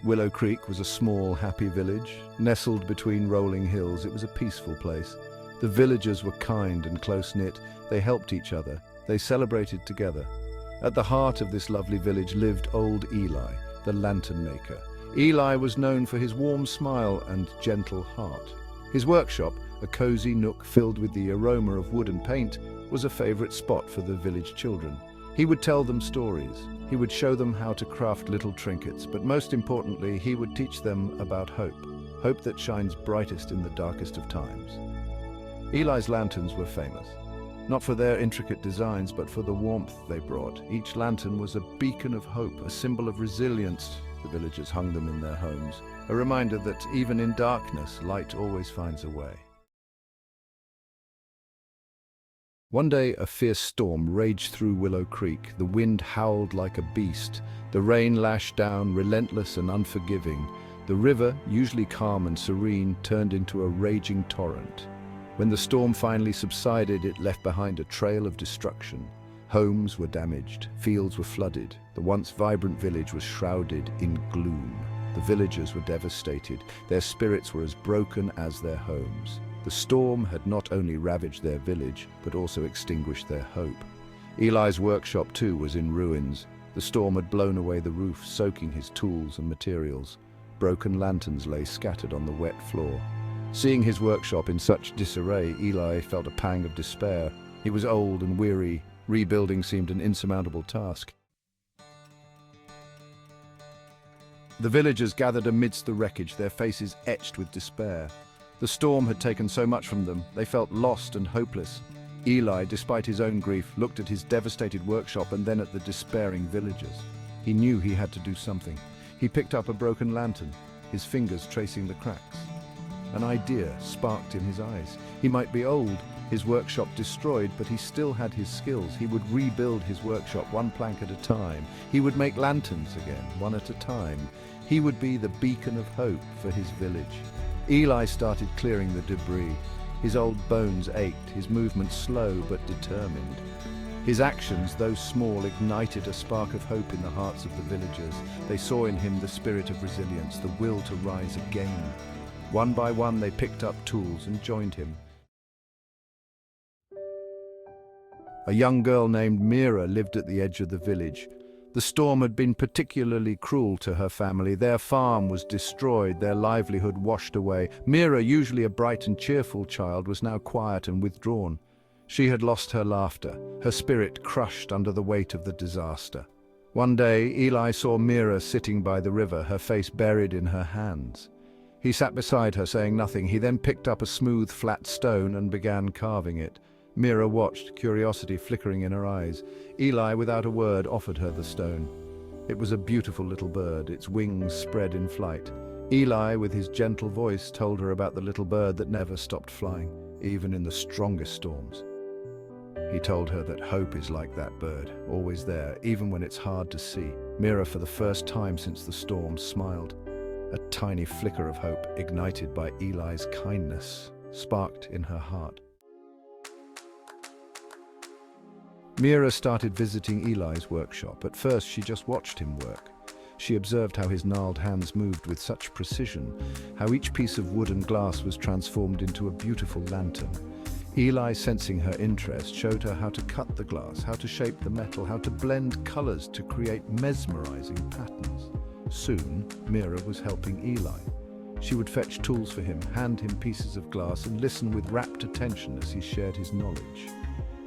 Willow Creek was a small, happy village. Nestled between rolling hills, it was a peaceful place. The villagers were kind and close-knit. They helped each other. They celebrated together. At the heart of this lovely village lived old Eli, the lantern maker. Eli was known for his warm smile and gentle heart. His workshop, a cozy nook filled with the aroma of wood and paint, was a favorite spot for the village children. He would tell them stories. He would show them how to craft little trinkets, but most importantly, he would teach them about hope. Hope that shines brightest in the darkest of times. Eli's lanterns were famous, not for their intricate designs, but for the warmth they brought. Each lantern was a beacon of hope, a symbol of resilience. The villagers hung them in their homes, a reminder that even in darkness, light always finds a way. One day, a fierce storm raged through Willow Creek. The wind howled like a beast. The rain lashed down, relentless and unforgiving. The river, usually calm and serene, turned into a raging torrent. When the storm finally subsided, it left behind a trail of destruction. Homes were damaged, fields were flooded. The once vibrant village was shrouded in gloom. The villagers were devastated. Their spirits were as broken as their homes. The storm had not only ravaged their village, but also extinguished their hope. Eli's workshop, too, was in ruins. The storm had blown away the roof, soaking his tools and materials. Broken lanterns lay scattered on the wet floor. Seeing his workshop in such disarray, Eli felt a pang of despair. He was old and weary. Rebuilding seemed an insurmountable task. The villagers gathered amidst the wreckage, their faces etched with despair. The storm had taken so much from them, they felt lost and hopeless. Eli, despite his own grief, looked at his devastated workshop and then at the despairing villagers. He knew he had to do something. He picked up a broken lantern, his fingers tracing the cracks. An idea sparked in his eyes. He might be old, his workshop destroyed, but he still had his skills. He would rebuild his workshop one plank at a time. He would make lanterns again, one at a time. He would be the beacon of hope for his village. Eli started clearing the debris. His old bones ached, his movements slow but determined. His actions, though small, ignited a spark of hope in the hearts of the villagers. They saw in him the spirit of resilience, the will to rise again. One by one, they picked up tools and joined him. A young girl named Mira lived at the edge of the village. The storm had been particularly cruel to her family. Their farm was destroyed, their livelihood washed away. Mira, usually a bright and cheerful child, was now quiet and withdrawn. She had lost her laughter, her spirit crushed under the weight of the disaster. One day, Eli saw Mira sitting by the river, her face buried in her hands. He sat beside her, saying nothing. He then picked up a smooth, flat stone and began carving it. Mira watched, curiosity flickering in her eyes. Eli, without a word, offered her the stone. It was a beautiful little bird, its wings spread in flight. Eli, with his gentle voice, told her about the little bird that never stopped flying, even in the strongest storms. He told her that hope is like that bird, always there, even when it's hard to see. Mira, for the first time since the storm, smiled. A tiny flicker of hope, ignited by Eli's kindness, sparked in her heart. Mira started visiting Eli's workshop. At first, she just watched him work. She observed how his gnarled hands moved with such precision, how each piece of wood and glass was transformed into a beautiful lantern. Eli, sensing her interest, showed her how to cut the glass, how to shape the metal, how to blend colors to create mesmerizing patterns. Soon, Mira was helping Eli. She would fetch tools for him, hand him pieces of glass, and listen with rapt attention as he shared his knowledge.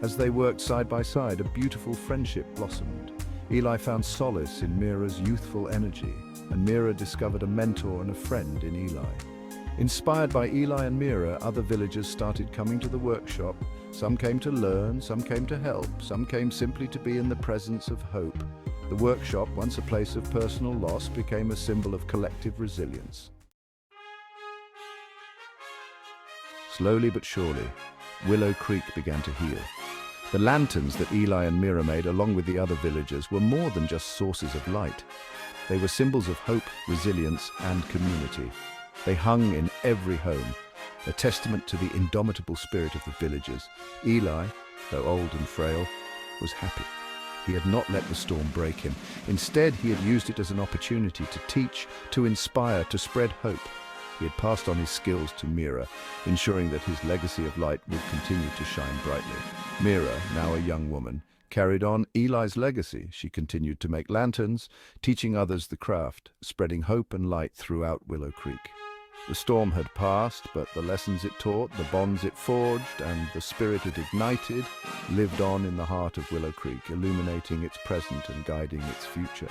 As they worked side by side, a beautiful friendship blossomed. Eli found solace in Mira's youthful energy, and Mira discovered a mentor and a friend in Eli. Inspired by Eli and Mira, other villagers started coming to the workshop. Some came to learn, some came to help, some came simply to be in the presence of hope. The workshop, once a place of personal loss, became a symbol of collective resilience. Slowly but surely, Willow Creek began to heal. The lanterns that Eli and Mira made, along with the other villagers, were more than just sources of light. They were symbols of hope, resilience, and community. They hung in every home, a testament to the indomitable spirit of the villagers. Eli, though old and frail, was happy. He had not let the storm break him. Instead, he had used it as an opportunity to teach, to inspire, to spread hope. He had passed on his skills to Mira, ensuring that his legacy of light would continue to shine brightly. Mira, now a young woman, carried on Eli's legacy. She continued to make lanterns, teaching others the craft, spreading hope and light throughout Willow Creek. The storm had passed, but the lessons it taught, the bonds it forged, and the spirit it ignited lived on in the heart of Willow Creek, illuminating its present and guiding its future.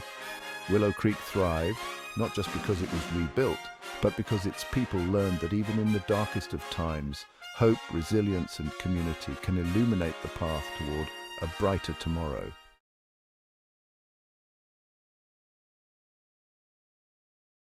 Willow Creek thrived, not just because it was rebuilt, but because its people learned that even in the darkest of times, hope, resilience, and community can illuminate the path toward a brighter tomorrow.